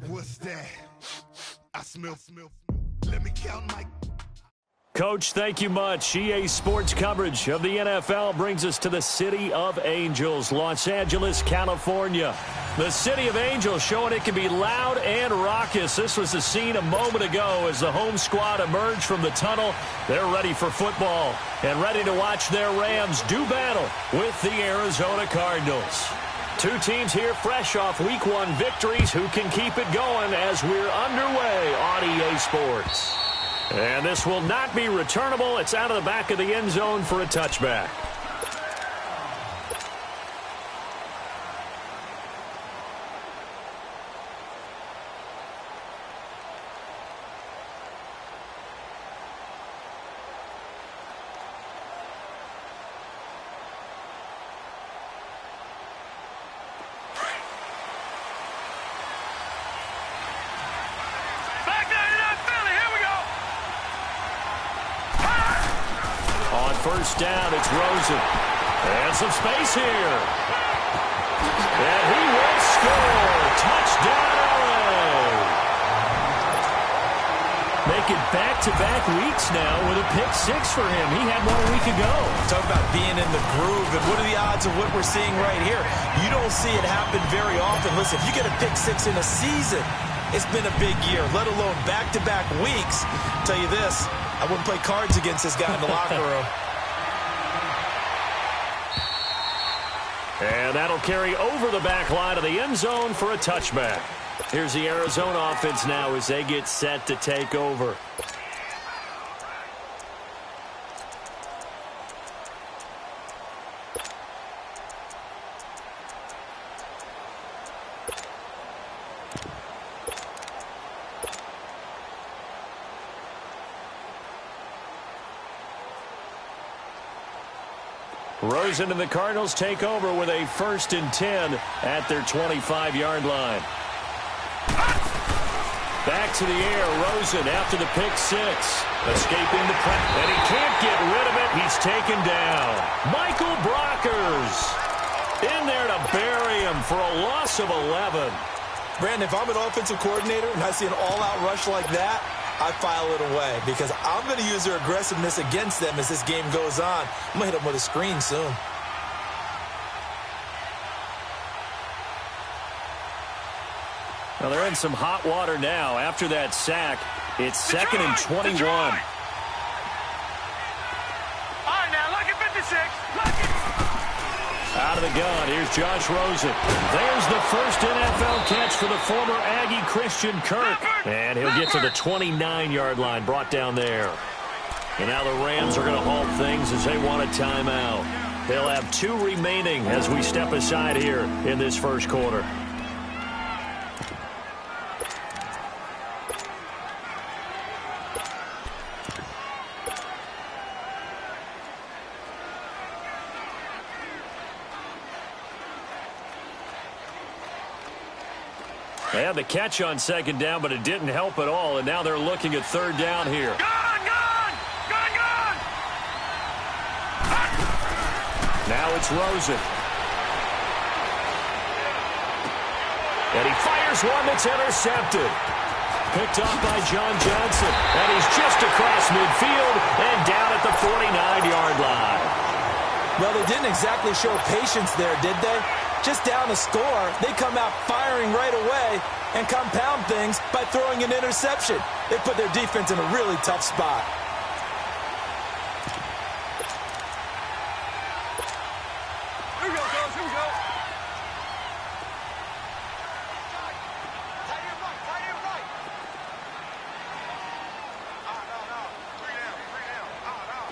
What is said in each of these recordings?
What's that? I smell. Let me count my... Coach, thank you much. EA Sports coverage of the NFL brings us to the City of Angels, Los Angeles, California. The City of Angels showing it can be loud and raucous. This was the scene a moment ago as the home squad emerged from the tunnel. They're ready for football and ready to watch their Rams do battle with the Arizona Cardinals. Two teams here fresh off Week 1 victories. Who can keep it going as we're underway on EA Sports? And this will not be returnable. It's out of the back of the end zone for a touchback. First down, it's Rosen. And some space here. And he will score. Touchdown, LA. Making back-to-back weeks now with a pick-6 for him. He had one a week ago. Talk about being in the groove, and what are the odds of what we're seeing right here? You don't see it happen very often. Listen, if you get a pick-6 in a season, it's been a big year, let alone back-to-back weeks. I'll tell you this, I wouldn't play cards against this guy in the locker room. And that'll carry over the back line of the end zone for a touchback. Here's the Arizona offense now as they get set to take over. Rosen and the Cardinals take over with a 1st and 10 at their 25-yard line. Back to the air, Rosen after the pick-6. Escaping the press, and he can't get rid of it. He's taken down. Michael Brockers in there to bury him for a loss of 11. Brandon, if I'm an offensive coordinator and I see an all-out rush like that, I file it away because I'm going to use their aggressiveness against them as this game goes on. I'm going to hit them with a screen soon. Well, they're in some hot water now. After that sack, it's 2nd and 21. All right, now, look at 56. Look at... Out of the gun, here's Josh Rosen. There's the first NFL catch for the former Aggie Christian Kirk. And he'll get to the 29-yard line, brought down there. And now the Rams are going to halt things as they want a timeout. They'll have 2 remaining as we step aside here in this first quarter. They had the catch on 2nd down, but it didn't help at all, and now they're looking at 3rd down here. Gone! Now it's Rosen. And he fires one that's intercepted. Picked up by John Johnson, and he's just across midfield and down at the 49-yard line. Well, they didn't exactly show patience there, did they? Just down a score, they come out firing right away and compound things by throwing an interception. They put their defense in a really tough spot. Here we go, girls. Here we go. Tight end right. No. 3 down. No.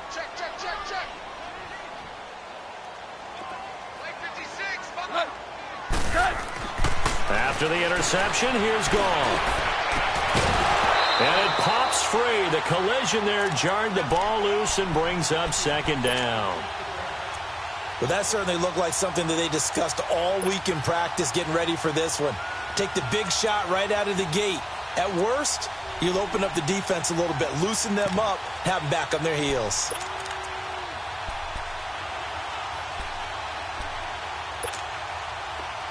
Check. After the interception, here's Gall. And it pops free. The collision there jarred the ball loose and brings up 2nd down. Well, that certainly looked like something that they discussed all week in practice getting ready for this one. Take the big shot right out of the gate. At worst, you'll open up the defense a little bit, loosen them up, have them back on their heels.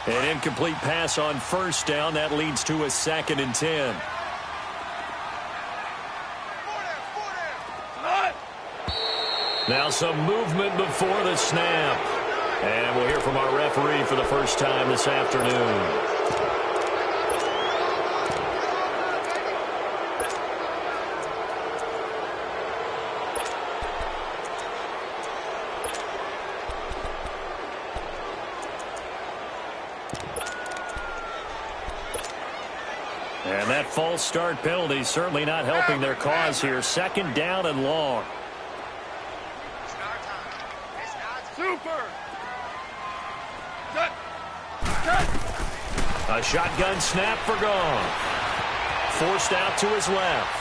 An incomplete pass on first down. That leads to a 2nd and 10. Now some movement before the snap. And we'll hear from our referee for the first time this afternoon. And that false start penalty certainly not helping their cause here. 2nd down and long. Super. A shotgun snap for Goff. Forced out to his left.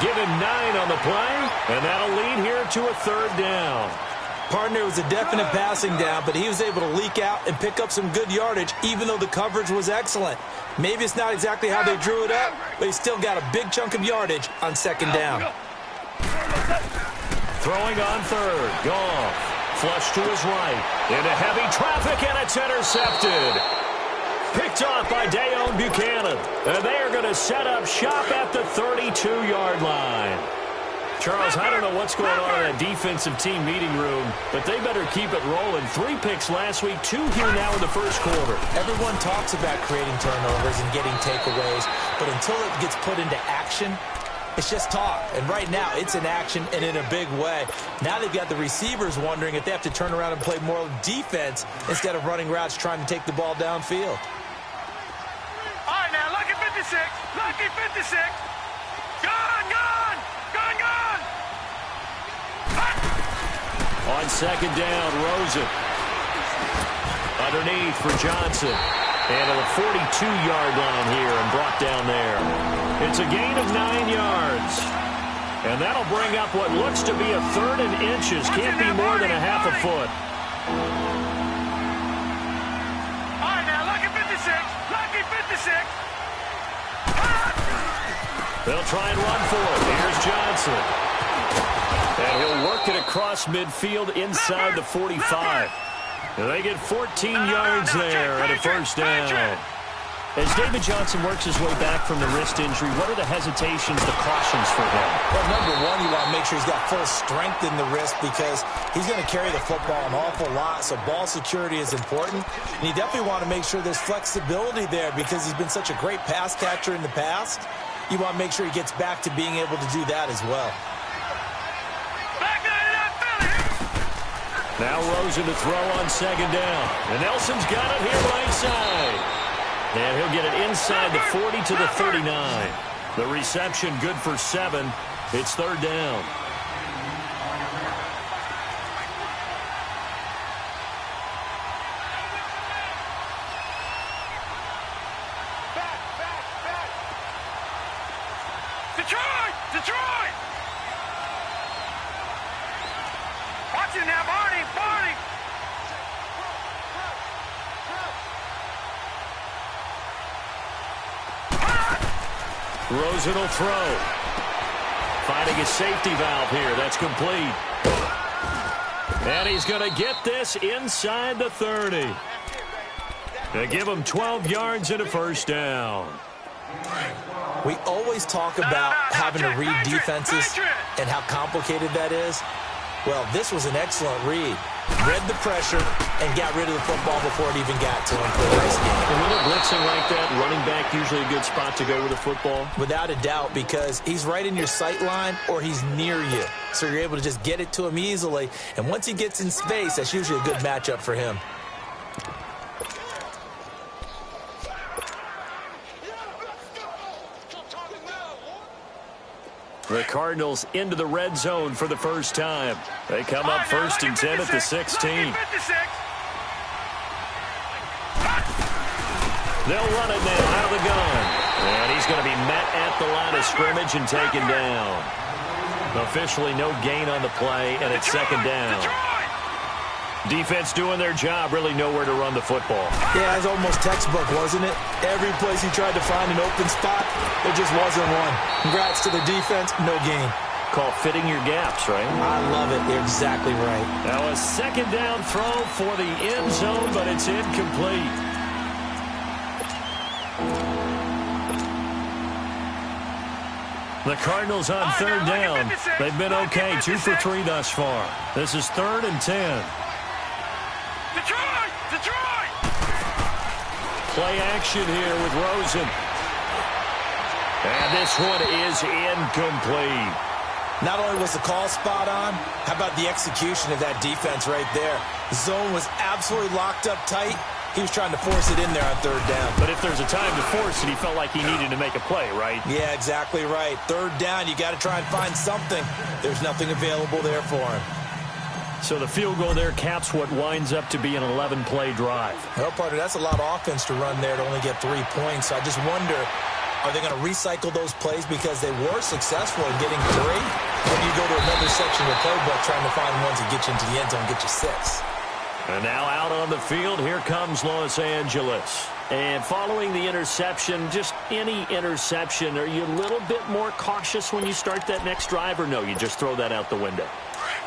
Give him 9 on the play, and that'll lead here to a 3rd down. Partner, was a definite passing down, but he was able to leak out and pick up some good yardage, even though the coverage was excellent. Maybe it's not exactly how they drew it up, but he still got a big chunk of yardage on 2nd down. Throwing on 3rd. Goff. Flush to his right. Into heavy traffic, and it's intercepted. Picked off by Dayon Buchanan. And they are going to set up shop at the 32-yard line. Charles, I don't know what's going on in that defensive team meeting room, but they better keep it rolling. 3 picks last week, 2 here now in the first quarter. Everyone talks about creating turnovers and getting takeaways, but until it gets put into action, it's just talk. And right now, it's in action and in a big way. Now they've got the receivers wondering if they have to turn around and play more defense instead of running routes trying to take the ball downfield. All right, now, lucky 56. Lucky 56. Gone, gone. Gone, gone. On 2nd down, Rosen. Underneath for Johnson. And to the 42-yard line here and brought down there. It's a gain of 9 yards. And that'll bring up what looks to be a 3rd and inches. Can't be more than a half a foot. All right, now, lucky 56. Lucky 56. They'll try and run for it. Here's Johnson. And he'll work it across midfield inside the 45. They get 14 yards there and a 1st down. As David Johnson works his way back from the wrist injury, what are the hesitations, the cautions for him? Well, number one, you want to make sure he's got full strength in the wrist because he's going to carry the football an awful lot, so ball security is important. And you definitely want to make sure there's flexibility there because he's been such a great pass catcher in the past. You want to make sure he gets back to being able to do that as well. Now Rosen to throw on 2nd down. And Nelson's got it here right side. And he'll get it inside the 40 to the 39. The reception good for 7. It's 3rd down. Detroit! Detroit! Watch it now, Barney! Barney! Rosen will throw. Finding a safety valve here. That's complete. And he's going to get this inside the 30. To give him 12 yards and a 1st down. We always talk about having to read defenses and how complicated that is. Well, this was an excellent read. Read the pressure and got rid of the football before it even got to him for a nice game. And when they're blitzing like that, running back usually a good spot to go with the football? Without a doubt, because he's right in your sight line or he's near you. So you're able to just get it to him easily. And once he gets in space, that's usually a good matchup for him. The Cardinals into the red zone for the first time. They come up 1st and 10 at the 16. They'll run it now out of the gun. And he's going to be met at the line of scrimmage and taken down. Officially no gain on the play, and it's 2nd down. Defense doing their job, really nowhere to run the football. Yeah, it's almost textbook, wasn't it? Every place he tried to find an open spot, there just wasn't one. Congrats to the defense, no gain. call fitting your gaps, right? I love it. You're exactly right. Now a second down throw for the end zone, but it's incomplete. The Cardinals on third down. They've been okay, 2 for 3 thus far. This is 3rd and 10. Detroit! Play action here with Rosen. And this one is incomplete. Not only was the call spot on, how about the execution of that defense right there? The zone was absolutely locked up tight. He was trying to force it in there on third down. But if there's a time to force it, he felt like he needed to make a play, right? Yeah, exactly right. Third down, you got to try and find something. There's nothing available there for him. So the field goal there caps what winds up to be an 11-play drive. Well, partner, that's a lot of offense to run there to only get 3 points. So I just wonder, are they going to recycle those plays because they were successful in getting 3? Or do you go to another section of the playbook trying to find ones that get you into the end zone and get you 6? And now out on the field, here comes Los Angeles. And following the interception, just any interception, are you a little bit more cautious when you start that next drive, or no, you just throw that out the window?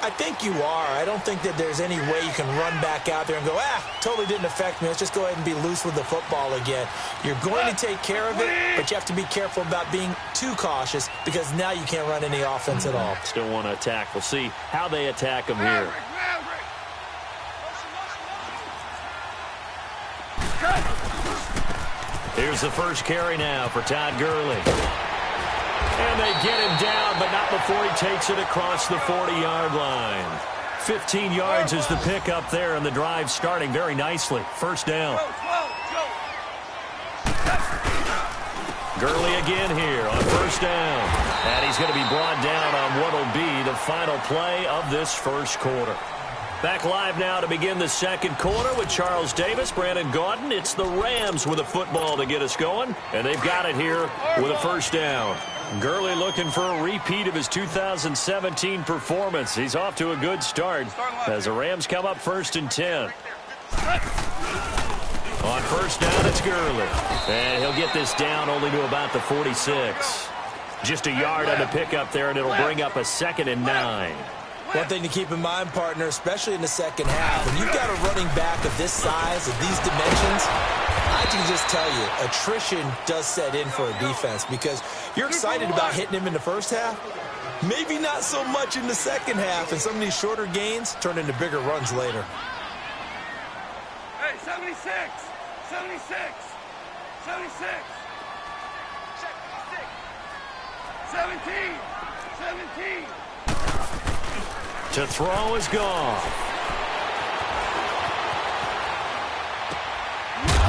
I think you are. I don't think that there's any way you can run back out there and go, totally didn't affect me. Let's just go ahead and be loose with the football again. You're going to take care of it, but you have to be careful about being too cautious because now you can't run any offense at all. Still want to attack. We'll see how they attack them here. Here's the first carry now for Todd Gurley. And they get him down, but not before he takes it across the 40-yard line. 15 yards is the pickup there, and the drive starting very nicely. First down. Gurley again here on first down. And he's going to be brought down on what will be the final play of this first quarter. Back live now to begin the second quarter with Charles Davis, Brandon Gaudin. It's the Rams with a football to get us going, and they've got it here with a first down. Gurley looking for a repeat of his 2017 performance. He's off to a good start as the Rams come up 1st and 10. On first down, it's Gurley. And he'll get this down only to about the 46. Just a yard on the pickup there, and it'll bring up a 2nd and 9. One thing to keep in mind, partner, especially in the second half, when you've got a running back of this size, of these dimensions, I can just tell you, attrition does set in for a defense because you're excited about hitting him in the first half. Maybe not so much in the second half, and some of these shorter gains turn into bigger runs later. Hey, 76, 76, 76, 17, 17. To throw is gone.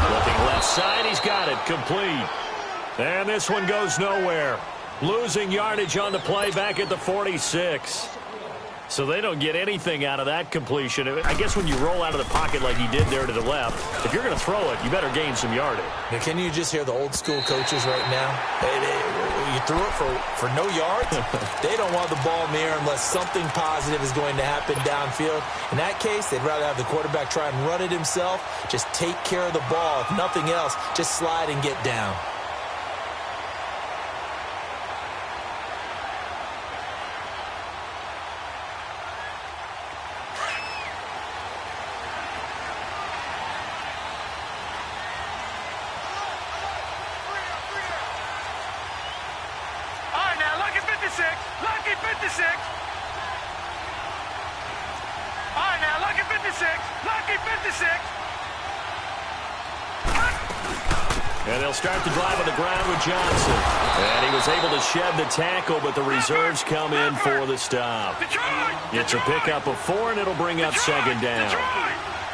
Looking left side, he's got it, complete. And this one goes nowhere. Losing yardage on the play back at the 46. So they don't get anything out of that completion. I guess when you roll out of the pocket like he did there to the left, if you're going to throw it, you better gain some yardage. Now, can you just hear the old school coaches right now? You threw it for no yards? They don't want the ball in the air unless something positive is going to happen downfield. In that case, they'd rather have the quarterback try and run it himself. Just take care of the ball. If nothing else, just slide and get down. Lucky 56. All right, now, lucky 56. Lucky 56. And they'll start the drive on the ground with Johnson. And he was able to shed the tackle, but the reserves come in for the stop. It's a pickup of 4, and it'll bring up 2nd down.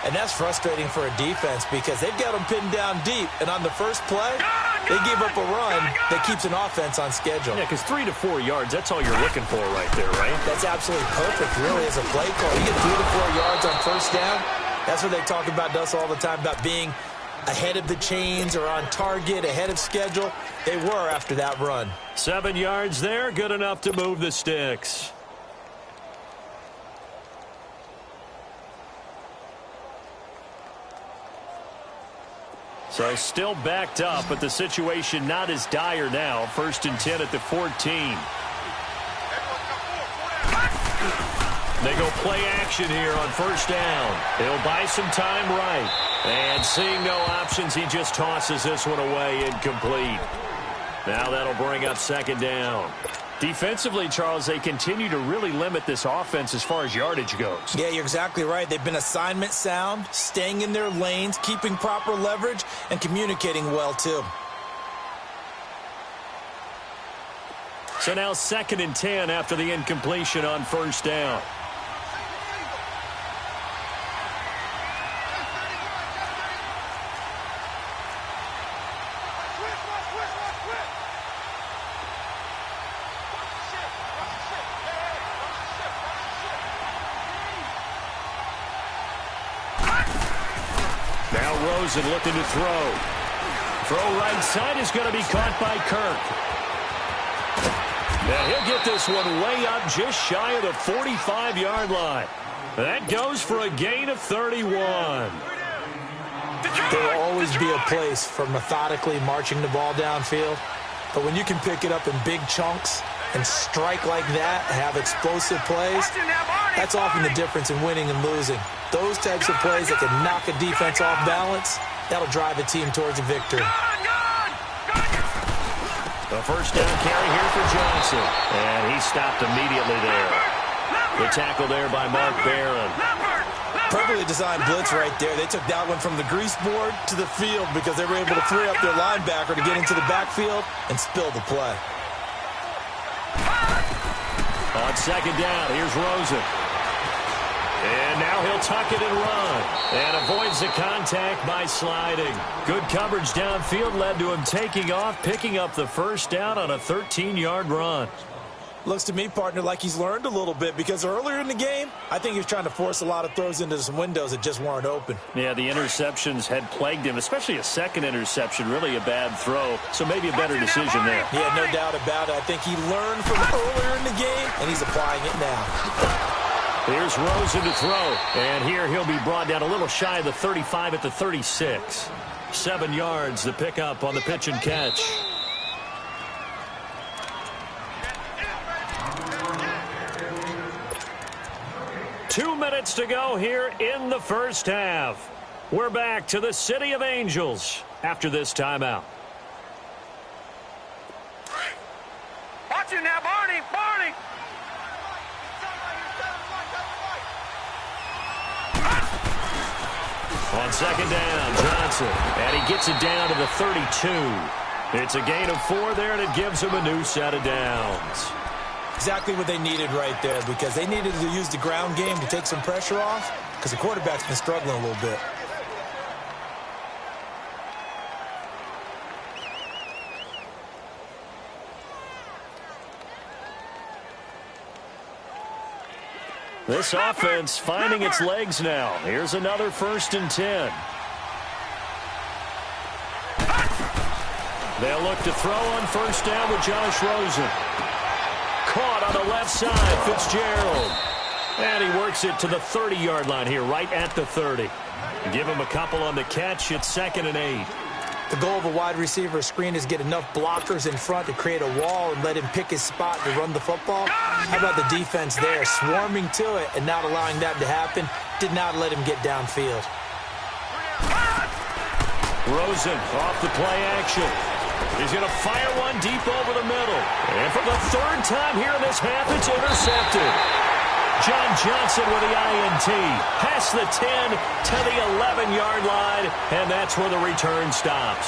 And that's frustrating for a defense because they've got them pinned down deep. And on the first play, they give up a run that keeps an offense on schedule. Yeah, because 3 to 4 yards, that's all you're looking for right there, right? That's absolutely perfect, really, as a play call. You get 3 to 4 yards on first down. That's what they talk about us all the time, about being ahead of the chains or on target, ahead of schedule. They were after that run. 7 yards there, good enough to move the sticks. So still backed up, but the situation not as dire now. 1st and 10 at the 14. They go play action here on first down. He'll buy some time right. And seeing no options, he just tosses this one away incomplete. Now that'll bring up second down. Defensively, Charles, they continue to really limit this offense as far as yardage goes. Yeah, you're exactly right. They've been assignment sound, staying in their lanes, keeping proper leverage, and communicating well, too. So now 2nd and 10 after the incompletion on first down. Now Rosen looking to throw. Throw right side is going to be caught by Kirk. Now he'll get this one way up just shy of the 45-yard line. That goes for a gain of 31. There will always be a place for methodically marching the ball downfield. But when you can pick it up in big chunks and strike like that, have explosive plays, that's often the difference in winning and losing. Those types of plays that can knock a defense off balance, that'll drive a team towards a victory. The first down carry here for Johnson. And he stopped immediately there. The tackle there by Mark Barron. Perfectly designed blitz right there. They took that one from the grease board to the field because they were able to free up their linebacker to get into the backfield and spill the play. On second down, here's Rosen. And now he'll tuck it and run. And avoids the contact by sliding. Good coverage downfield led to him taking off, picking up the first down on a 13-yard run. Looks to me, partner, like he's learned a little bit because earlier in the game, I think he was trying to force a lot of throws into some windows that just weren't open. Yeah, the interceptions had plagued him, especially a second interception, really a bad throw. So maybe a better decision there. Yeah, no doubt about it. I think he learned from earlier in the game, and he's applying it now. Here's Rosen to throw. And here he'll be brought down a little shy of the 35 at the 36. 7 yards, the pickup on the pitch and catch. Two minutes to go here in the first half. We're back to the City of Angels after this timeout. Watch it now, Barney! Barney! On second down, Johnson. And he gets it down to the 32. It's a gain of 4 there, and it gives him a new set of downs. Exactly what they needed right there because they needed to use the ground game to take some pressure off because the quarterback's been struggling a little bit. This offense finding its legs now. Here's another 1st and 10. They'll look to throw on first down with Josh Rosen. Caught on the left side, Fitzgerald. And he works it to the 30-yard line here, right at the 30. Give him a couple on the catch. It's 2nd and 8. The goal of a wide receiver screen is get enough blockers in front to create a wall and let him pick his spot to run the football. How about the defense there, swarming to it and not allowing that to happen? Did not let him get downfield. Rosen off the play action. He's going to fire one deep over the middle. And for the 3rd time here in this half, it's intercepted. John Johnson with the INT. Past the 10 to the 11-yard line, and that's where the return stops.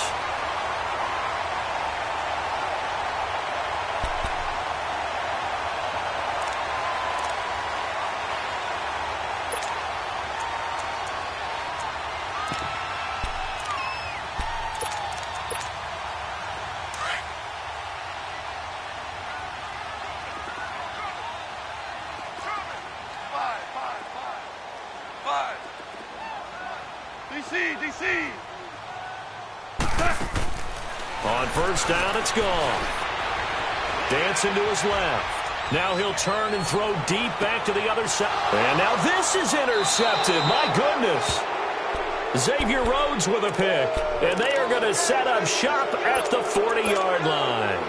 DC! On first down, it's gone. Dancing to his left. Now he'll turn and throw deep back to the other side. And now this is intercepted. My goodness. Xavier Rhodes with a pick. And they are going to set up shop at the 40-yard line.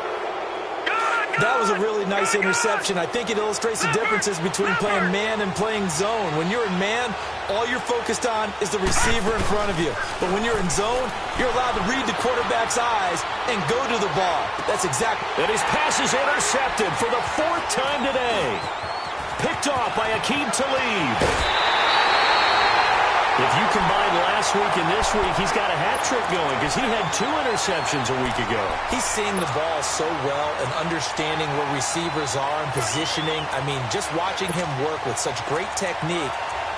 Good! That was a really nice interception. I think it illustrates the differences between playing man and playing zone. When you're in man, all you're focused on is the receiver in front of you. But when you're in zone, you're allowed to read the quarterback's eyes and go to the ball. That's exactly. And his pass is intercepted for the 4th time today. Picked off by Akeem Talib. If you combine last week and this week, he's got a hat trick going because he had 2 interceptions a week ago. He's seeing the ball so well and understanding where receivers are and positioning. I mean, just watching him work with such great technique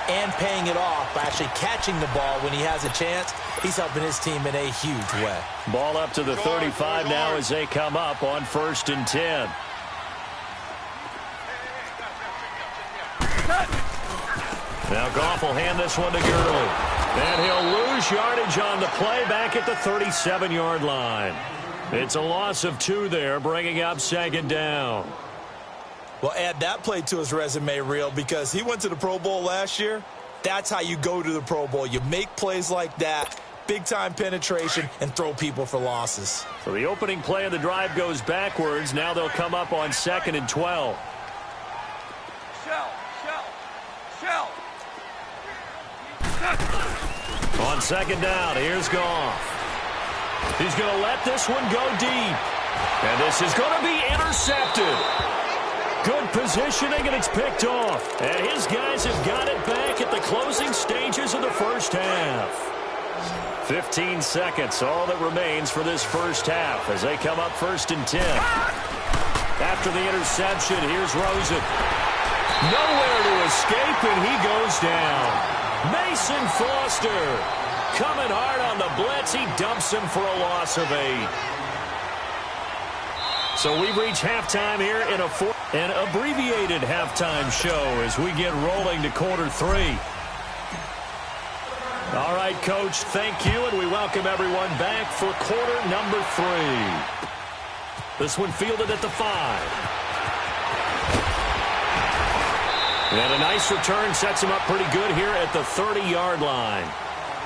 and paying it off by actually catching the ball when he has a chance, he's helping his team in a huge way. Ball up to the 35 now as they come up on 1st and 10. Now Goff will hand this one to Gurley. And he'll lose yardage on the play back at the 37-yard line. It's a loss of 2 there, bringing up 2nd down. Well, add that play to his resume reel because he went to the Pro Bowl last year. That's how you go to the Pro Bowl. You make plays like that, big-time penetration, and throw people for losses. So the opening play of the drive goes backwards. Now they'll come up on 2nd and 12. Shell. On 2nd down, here's Goff. He's going to let this one go deep. And this is going to be intercepted. Good positioning, and it's picked off. And his guys have got it back at the closing stages of the first half. 15 seconds, all that remains for this first half as they come up 1st and 10. After the interception, here's Rosen. Nowhere to escape, and he goes down. Mason Foster coming hard on the blitz. He dumps him for a loss of 8. So we reach halftime here in an abbreviated halftime show as we get rolling to quarter 3. All right, Coach, thank you, and we welcome everyone back for quarter number 3. This one fielded at the 5. And a nice return sets him up pretty good here at the 30-yard line.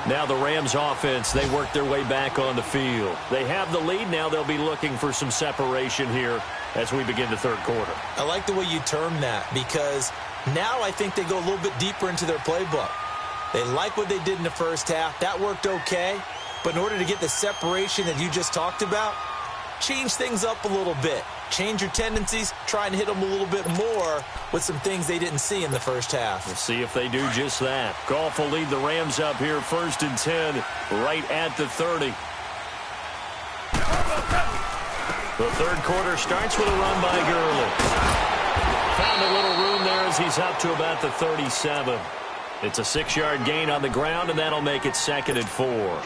Now the Rams offense, they work their way back on the field. They have the lead. Now they'll be looking for some separation here as we begin the 3rd quarter. I like the way you term that because now I think they go a little bit deeper into their playbook. They like what they did in the first half. That worked okay. But in order to get the separation that you just talked about, change things up a little bit. Change your tendencies, try and hit them a little bit more with some things they didn't see in the first half. We'll see if they do just that. Goff will lead the Rams up here 1st and 10 right at the 30. The 3rd quarter starts with a run by Gurley. Found a little room there as he's up to about the 37. It's a 6-yard gain on the ground, and that'll make it 2nd and 4.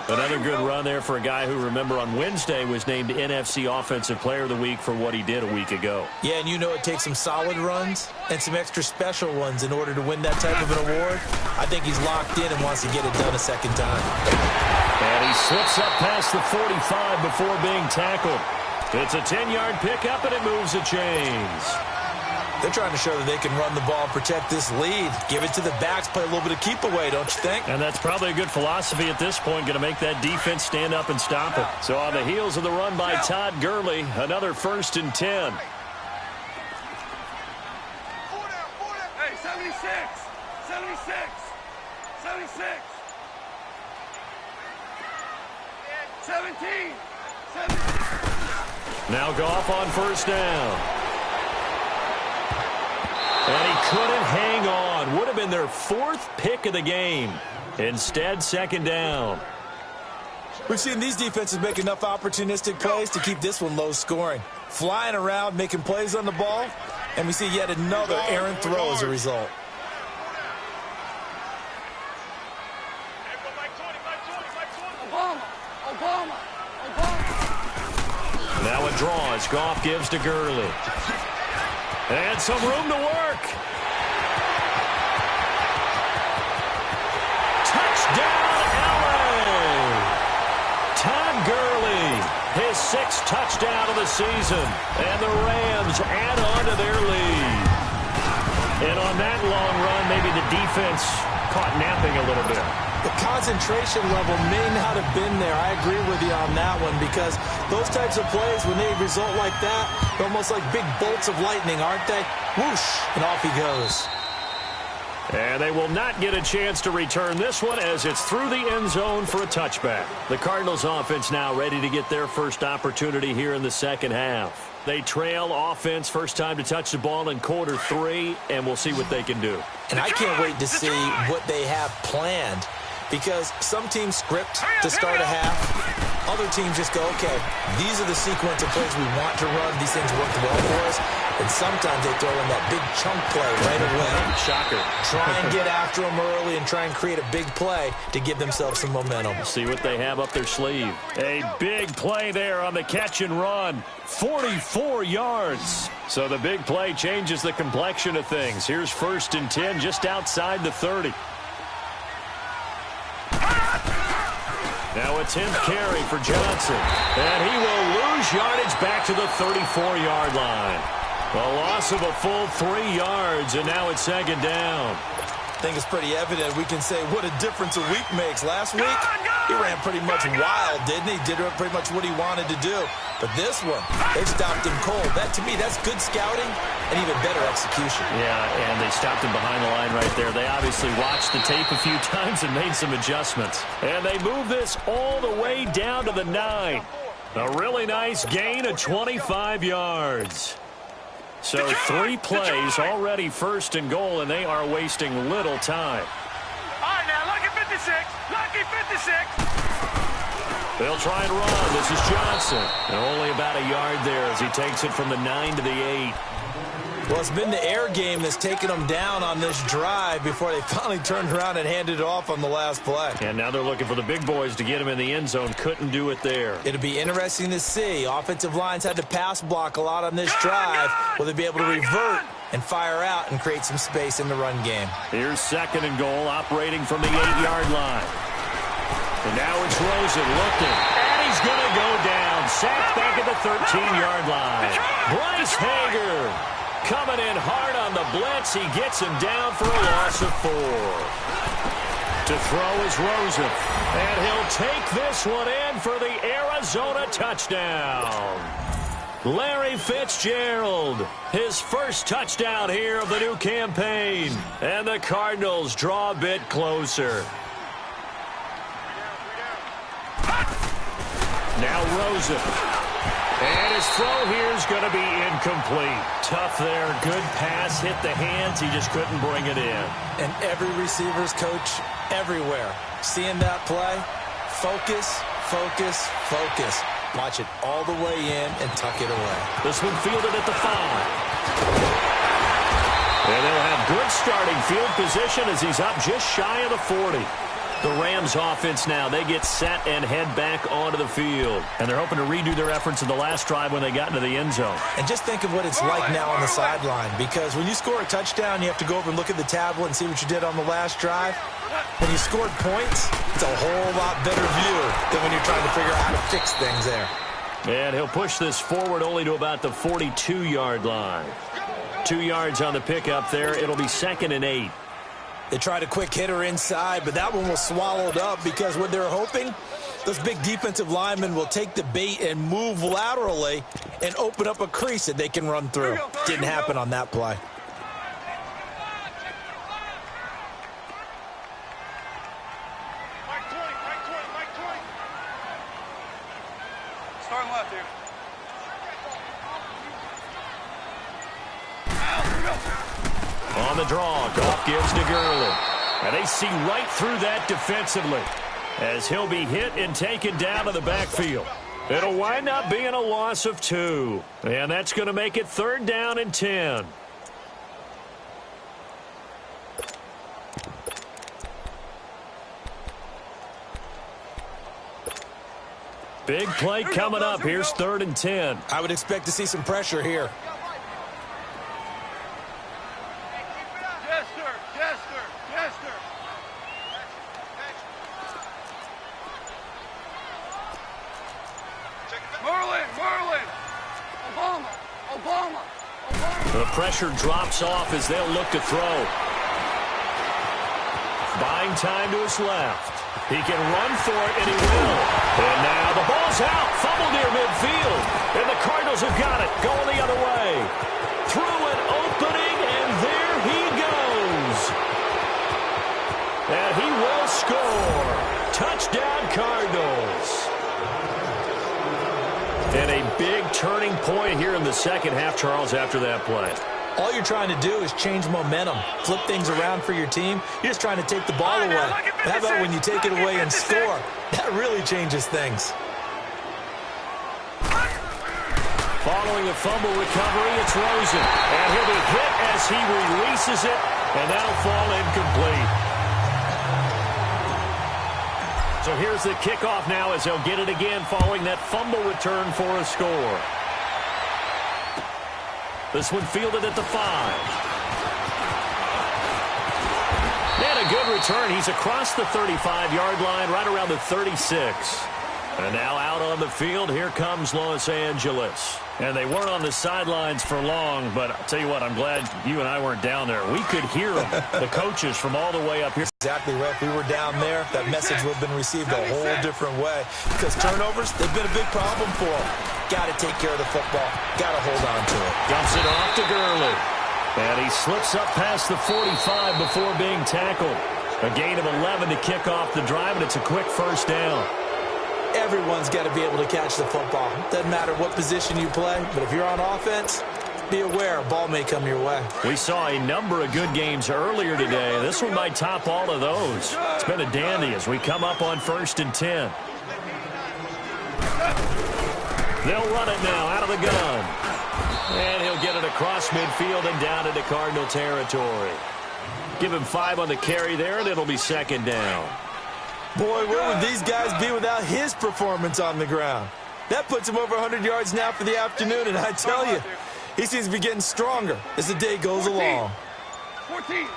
Another good run there for a guy who, remember, on Wednesday was named NFC Offensive Player of the Week for what he did a week ago. Yeah, and you know it takes some solid runs and some extra special ones in order to win that type of an award. I think he's locked in and wants to get it done a 2nd time. And he slips up past the 45 before being tackled. It's a 10-yard pickup, and it moves the chains. They're trying to show that they can run the ball, protect this lead, give it to the backs, play a little bit of keep away, don't you think? And that's probably a good philosophy at this point, going to make that defense stand up and stop it. So on the heels of the run by Todd Gurley, another 1st and 10. Hey, 76, 76, 76, 17, 17. Now Goff on 1st down. And he couldn't hang on. Would have been their 4th pick of the game. Instead, 2nd down. We've seen these defenses make enough opportunistic plays to keep this one low scoring. Flying around, making plays on the ball, and we see yet another errant throw as a result. Now a draw as Goff gives to Gurley. And some room to work. Touchdown, LA! Todd Gurley, his 6th touchdown of the season. And the Rams add on to their lead. And on that long run, maybe the defense caught napping a little bit. The concentration level may not have been there. I agree with you on that one, because those types of plays, when they result like that, they're almost like big bolts of lightning, aren't they? Whoosh, and off he goes. And they will not get a chance to return this one as it's through the end zone for a touchback. The Cardinals offense now ready to get their first opportunity here in the second half. They trail offense first time to touch the ball in quarter 3, and we'll see what they can do. And I can't wait to see what they have planned, because some teams script to start a half. Other teams just go, okay, these are the sequence of plays we want to run. These things worked well for us. And sometimes they throw in that big chunk play right away. Shocker. Try and get after them early and try and create a big play to give themselves some momentum. See what they have up their sleeve. A big play there on the catch and run. 44 yards. So the big play changes the complexion of things. Here's 1st and 10 just outside the 30. Now a 10th carry for Johnson. And he will lose yardage back to the 34-yard line. A loss of a full 3 yards, and now it's 2nd down. I think it's pretty evident. We can say what a difference a week makes. Last week, he ran pretty much wild, didn't he? Did pretty much what he wanted to do. But this one, they stopped him cold. That, to me, that's good scouting and even better execution. Yeah, and they stopped him behind the line right there. They obviously watched the tape a few times and made some adjustments. And they move this all the way down to the 9. A really nice gain of 25 yards. So 3 plays already 1st and goal, and they are wasting little time. All right, now, lucky 56. Lucky 56. They'll try and run. This is Johnson. And only about a yard there as he takes it from the 9 to the 8. Well, it's been the air game that's taken them down on this drive before they finally turned around and handed it off on the last play. And now they're looking for the big boys to get him in the end zone. Couldn't do it there. It'll be interesting to see. Offensive lines had to pass block a lot on this drive. Will they be able to revert and fire out and create some space in the run game? Here's 2nd and goal, operating from the 8-yard line. And now it's Rosen looking. And he's going to go down. Sacked back at the 13-yard line. Bryce Hager coming in hard on the blitz. He gets him down for a loss of 4. To throw is Rosen. And he'll take this one in for the Arizona touchdown. Larry Fitzgerald, his first touchdown here of the new campaign. And the Cardinals draw a bit closer. Now Rosen. And his throw here is going to be incomplete. Tough there. Good pass. Hit the hands. He just couldn't bring it in. And every receiver's coach everywhere, seeing that play, focus, focus, focus. Watch it all the way in and tuck it away. This one fielded at the 5. And they'll have good starting field position as he's up just shy of the 40. The Rams offense now, they get set and head back onto the field. And they're hoping to redo their efforts in the last drive when they got into the end zone. And just think of what it's like now on the sideline, because when you score a touchdown, you have to go over and look at the tablet and see what you did on the last drive. When you scored points, it's a whole lot better view than when you're trying to figure out how to fix things there. And he'll push this forward only to about the 42-yard line. 2 yards on the pickup there. It'll be 2nd and 8. They tried a quick hitter inside, but that one was swallowed up because what they're hoping, those big defensive linemen will take the bait and move laterally and open up a crease that they can run through. Didn't happen on that play. Starting left here. On the draw, Goff gives to Gurley. And they see right through that defensively as he'll be hit and taken down to the backfield. It'll wind up being a loss of 2. And that's going to make it 3rd down and 10. Big play coming up. Here's 3rd and 10. I would expect to see some pressure here. The pressure drops off as they'll look to throw. buying time to his left. He can run for it, and he will. And now the ball's out. Fumble near midfield. And the Cardinals have got it. Going the other way. Through an opening, and there he goes. And he will score. Touchdown, Cardinals. And a big turning point here in the second half, Charles, after that play. All you're trying to do is change momentum, flip things around for your team. You're just trying to take the ball away. How about when you take it away and score? That really changes things. Following a fumble recovery, it's Rosen. And he'll be hit as he releases it, and that'll fall incomplete. So here's the kickoff now as they'll get it again following that fumble return for a score. This one fielded at the 5. And a good return. He's across the 35-yard line, right around the 36. And now out on the field, here comes Los Angeles. And they weren't on the sidelines for long, but I'll tell you what, I'm glad you and I weren't down there. We could hear them, the coaches from all the way up here. Exactly right. If we were down there, that message would have been received a whole different way. Because turnovers, they've been a big problem for them. Got to take care of the football. Got to hold on to it. Dumps it off to Gurley. And he slips up past the 45 before being tackled. A gain of 11 to kick off the drive, and it's a quick first down. Everyone's got to be able to catch the football. Doesn't matter what position you play, but if you're on offense, be aware a ball may come your way. We saw a number of good games earlier today. This one might top all of those. It's been a dandy as we come up on 1st and 10. They'll run it now out of the gun. And he'll get it across midfield and down into Cardinal territory. Give him 5 on the carry there, and it'll be second down. Boy, where would these guys be without his performance on the ground? That puts him over 100 yards now for the afternoon, and I tell you, he seems to be getting stronger as the day goes along. 14.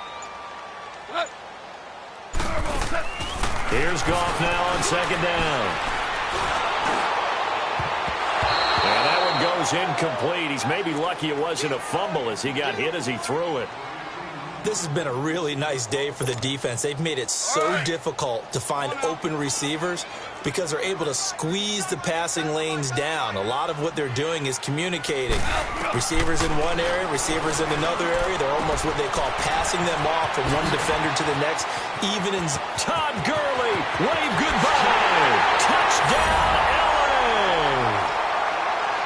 Here's Goff now on second down. And that one goes incomplete. He's maybe lucky it wasn't a fumble as he got hit as he threw it. This has been a really nice day for the defense. They've made it so difficult to find open receivers because they're able to squeeze the passing lanes down. A lot of what they're doing is communicating. Receivers in one area, receivers in another area. They're almost what they call passing them off from one defender to the next. Even in Todd Gurley, wave goodbye. Touchdown, LA.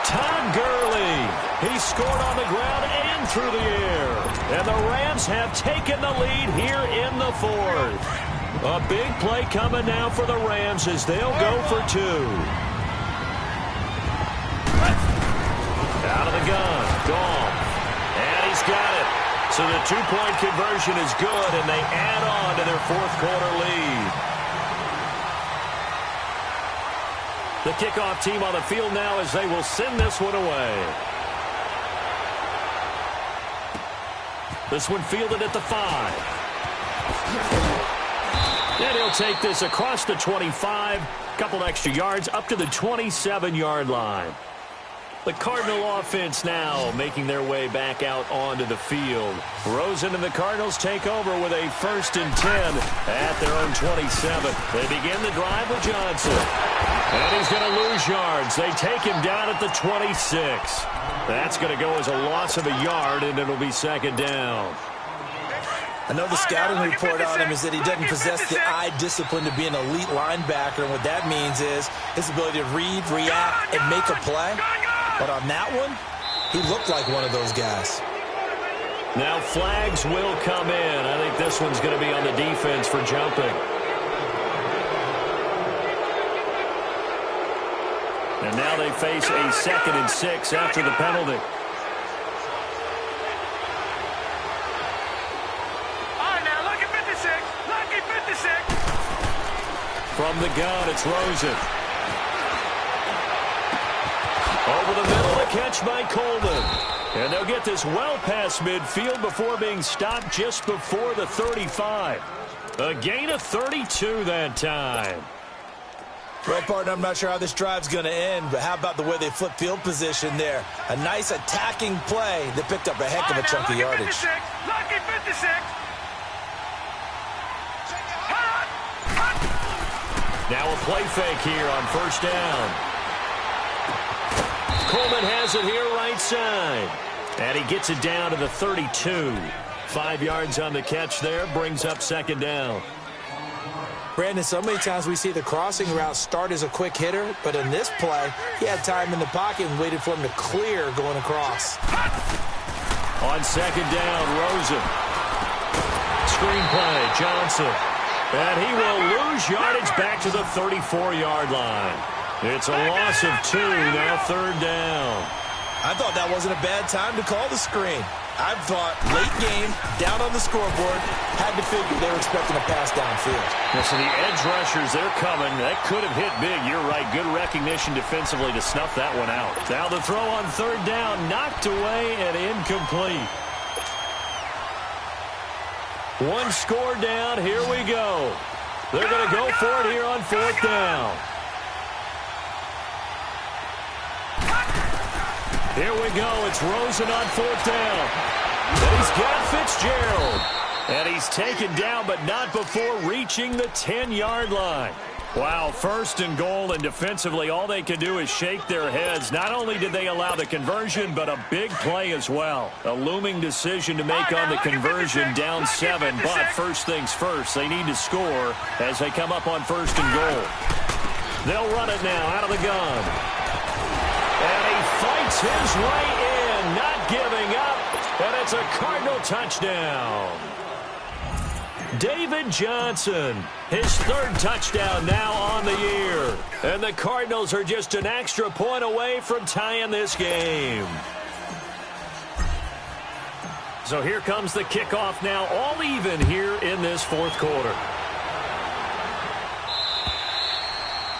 Todd Gurley. He scored on the ground and through the air. And the Rams have taken the lead here in the 4th. A big play coming now for the Rams as they'll go for 2. Out of the gun, Goff. And he's got it. So the 2-point conversion is good, and they add on to their 4th quarter lead. The kickoff team on the field now as they will send this one away. This one fielded at the 5. And he'll take this across the 25, couple extra yards, up to the 27-yard line. The Cardinal offense now making their way back out onto the field. Rosen and the Cardinals take over with a 1st and 10 at their own 27. They begin the drive with Johnson. And he's going to lose yards. They take him down at the 26. That's going to go as a loss of a yard, and it'll be second down. I know the scouting report on him is that he doesn't possess the eye discipline to be an elite linebacker, and what that means is his ability to read, react, and make a play. But on that one, he looked like one of those guys. Now flags will come in. I think this one's going to be on the defense for jumping. And now they face a 2nd and 6 after the penalty. From the gun, it's Rosen. Over the middle, a catch by Coleman. And they'll get this well past midfield before being stopped just before the 35. A gain of 32 that time. Well, partner, I'm not sure how this drive's going to end, but how about the way they flip field position there? A nice attacking play that picked up a heck of a chunk of yardage. Lucky 56. Now a play fake here on first down. Coleman has it here right side. And he gets it down to the 32. 5 yards on the catch there, brings up second down. Brandon, so many times we see the crossing route start as a quick hitter, but in this play, he had time in the pocket and waited for him to clear going across. On second down, Rosen. Screenplay, Johnson. And he will lose yardage back to the 34-yard line. It's a loss of 2, now third down. I thought that wasn't a bad time to call the screen. I thought late game, down on the scoreboard, had to figure they were expecting a pass downfield. Yeah, so the edge rushers, they're coming. That could have hit big. You're right. Good recognition defensively to snuff that one out. Now the throw on third down, knocked away and incomplete. One score down. Here we go. They're going to go for it here on fourth down. Here we go. It's Rosen on fourth down. And he's got Fitzgerald. And he's taken down, but not before reaching the 10-yard line. Wow, first and goal, and defensively, all they can do is shake their heads. Not only did they allow the conversion, but a big play as well. A looming decision to make on the conversion, down 7. But first things first, they need to score as they come up on first and goal. They'll run it now out of the gun. And he fights his way in, not giving up. And it's a Cardinal touchdown. David Johnson, his third touchdown now on the year. And the Cardinals are just an extra point away from tying this game. So here comes the kickoff now, all even here in this fourth quarter.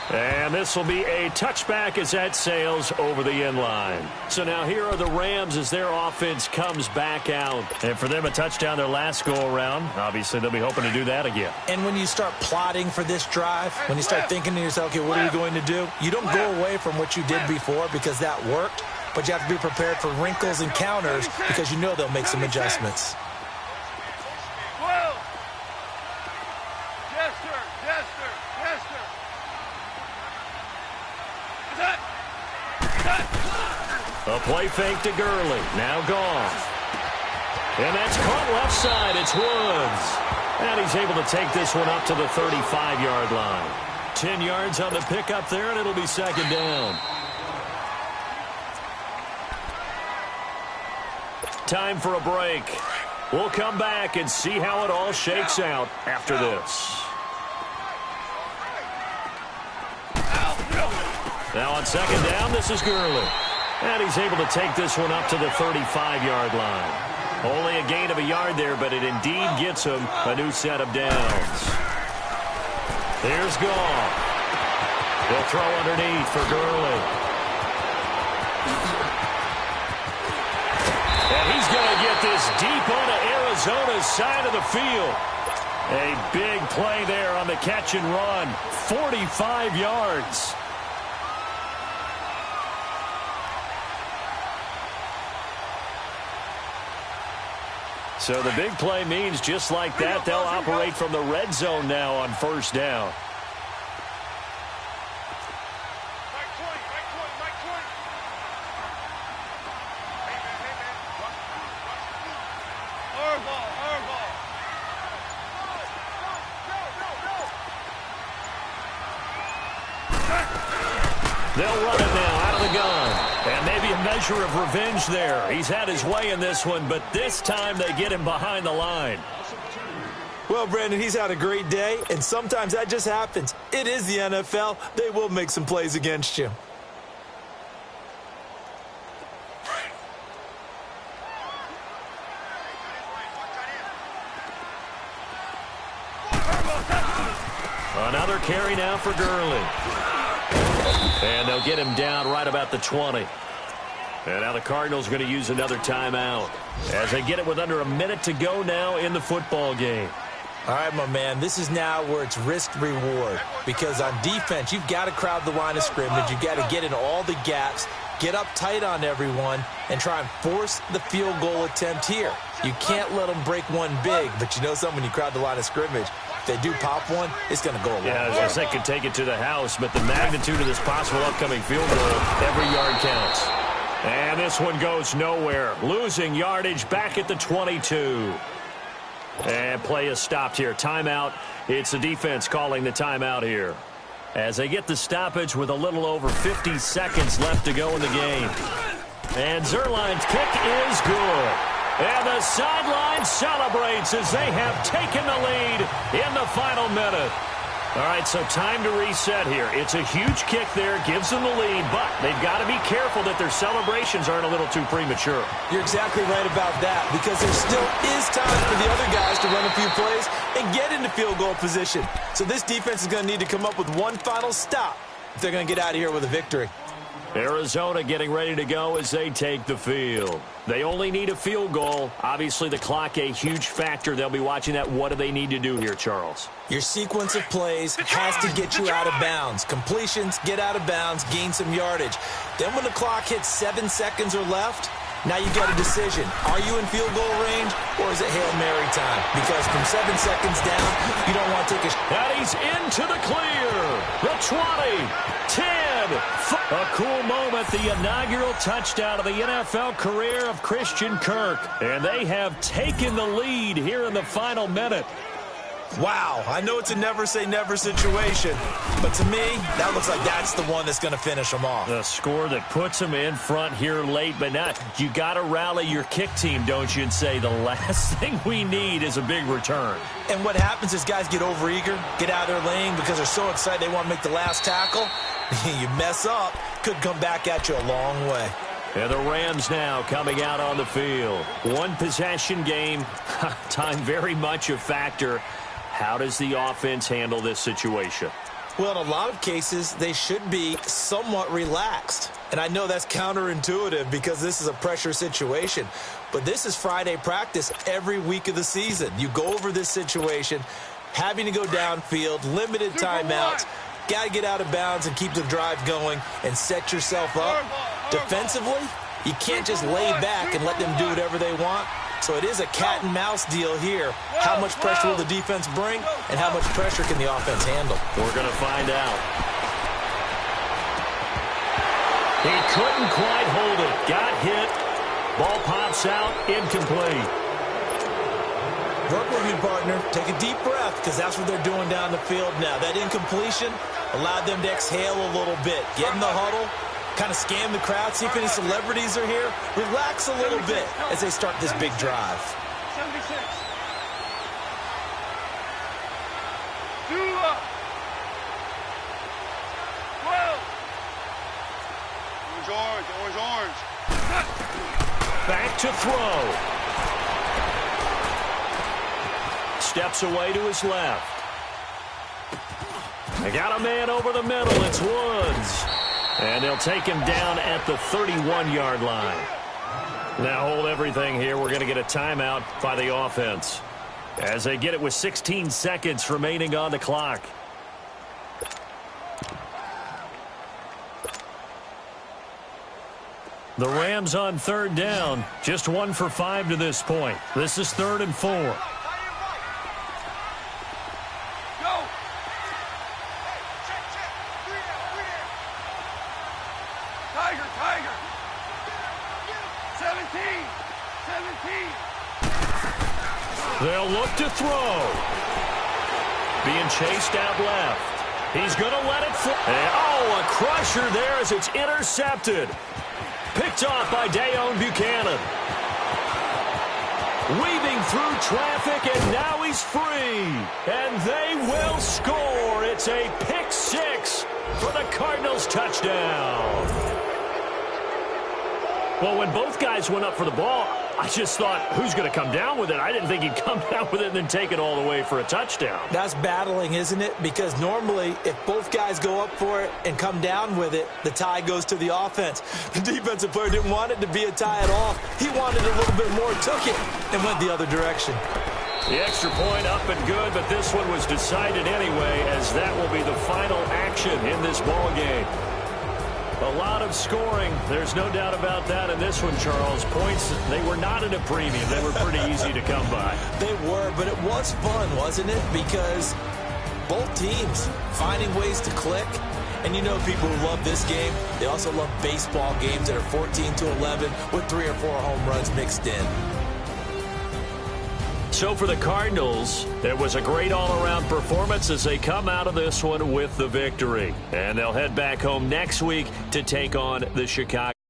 And this will be a touchback as that sails over the end line. So now here are the Rams as their offense comes back out. And for them, a touchdown their last go-around. Obviously, they'll be hoping to do that again. And when you start plotting for this drive, when you start thinking to yourself, okay, what are we going to do? You don't go away from what you did before because that worked, but you have to be prepared for wrinkles and counters because you know they'll make some adjustments. A play fake to Gurley. Now gone. And that's caught left side. It's Woods. And he's able to take this one up to the 35-yard line. 10 yards on the pickup there, and it'll be second down. Time for a break. We'll come back and see how it all shakes out after this. Now on second down, this is Gurley. And he's able to take this one up to the 35-yard line. Only a gain of a yard there, but it indeed gets him a new set of downs. Here's Goff. He'll throw underneath for Gurley. And he's going to get this deep onto Arizona's side of the field. A big play there on the catch and run. 45 yards. So the big play means just like that, they'll operate from the red zone now on first down. They'll run it now out of the gun. And maybe a measure of revenge there. He's had his way in this one, but this time they get him behind the line. Well, Brandon, he's had a great day, and sometimes that just happens. It is the NFL. They will make some plays against you. Another carry now for Gurley. And they'll get him down right about the 20. And now the Cardinals are going to use another timeout as they get it with under a minute to go now in the football game. All right, my man, this is now where it's risk-reward. Because on defense, you've got to crowd the line of scrimmage. You've got to get in all the gaps, get up tight on everyone, and try and force the field goal attempt here. You can't let them break one big, but you know something, when you crowd the line of scrimmage, If they do pop one, it's going to go a long way. Yeah, as they could take it to the house, but the magnitude of this possible upcoming field goal, every yard counts. And this one goes nowhere. Losing yardage back at the 22. And play is stopped here. Timeout. It's the defense calling the timeout here. As they get the stoppage with a little over 50 seconds left to go in the game. And Zerline's kick is good. And the sideline celebrates as they have taken the lead in the final minute. All right, so time to reset here. It's a huge kick there, gives them the lead, but they've got to be careful that their celebrations aren't a little too premature. You're exactly right about that, because there still is time for the other guys to run a few plays and get into field goal position. So this defense is going to need to come up with one final stop if they're going to get out of here with a victory. Arizona getting ready to go as they take the field. They only need a field goal. Obviously, the clock a huge factor. They'll be watching that. What do they need to do here, Charles? Your sequence of plays has to get you out of bounds. Completions, get out of bounds, gain some yardage. Then when the clock hits 7 seconds or left, now you got a decision. Are you in field goal range, or is it Hail Mary time? Because from 7 seconds down, you don't want to take a shot. And he's into the clear. The 20, 10. A cool moment, the inaugural touchdown of the NFL career of Christian Kirk. And they have taken the lead here in the final minute. Wow, I know it's a never-say-never situation, but to me, that looks like that's the one that's going to finish them off. The score that puts them in front here late, but not. You got to rally your kick team, don't you, and say the last thing we need is a big return. And what happens is guys get overeager, get out of their lane because they're so excited they want to make the last tackle. You mess up, could come back at you a long way. And the Rams now coming out on the field. One possession game, time very much a factor. How does the offense handle this situation? Well, in a lot of cases, they should be somewhat relaxed. And I know that's counterintuitive because this is a pressure situation. But this is Friday practice every week of the season. You go over this situation, having to go downfield, limited timeouts. Got to get out of bounds and keep the drive going and set yourself up. Defensively, you can't just lay back and let them do whatever they want. So it is a cat and mouse deal here. How much pressure will the defense bring, and how much pressure can the offense handle? We're going to find out. He couldn't quite hold it. Got hit. Ball pops out. Incomplete. Work with me, partner. Take a deep breath, because that's what they're doing down the field now. That incompletion allowed them to exhale a little bit. Get in the huddle. Kind of scan the crowd, see if any celebrities are here. Relax a little bit as they start this big drive. 76. 2 up. 12. Orange. Back to throw. Steps away to his left. They got a man over the middle. It's Woods. And they'll take him down at the 31-yard line. Now hold everything here. We're going to get a timeout by the offense as they get it with 16 seconds remaining on the clock. The Rams on third down, just 1 for 5 to this point. This is 3rd and 4. They'll look to throw. Being chased out left. He's going to let it fly. Oh, a crusher there as it's intercepted. Picked off by Dayon Buchanan. Weaving through traffic, and now he's free. And they will score. It's a pick 6 for the Cardinals touchdown. Well, when both guys went up for the ball, I just thought, who's going to come down with it? I didn't think he'd come down with it and then take it all the way for a touchdown. That's battling, isn't it? Because normally, if both guys go up for it and come down with it, the tie goes to the offense. The defensive player didn't want it to be a tie at all. He wanted a little bit more, took it, and went the other direction. The extra point up and good, but this one was decided anyway, as that will be the final action in this ball game. A lot of scoring. There's no doubt about that in this one, Charles. Points, they were not at a premium. They were pretty easy to come by. They were, but it was fun, wasn't it? Because both teams finding ways to click. And you know people who love this game, they also love baseball games that are 14-11 with 3 or 4 home runs mixed in. So for the Cardinals, it was a great all-around performance as they come out of this one with the victory. And they'll head back home next week to take on the Chicago.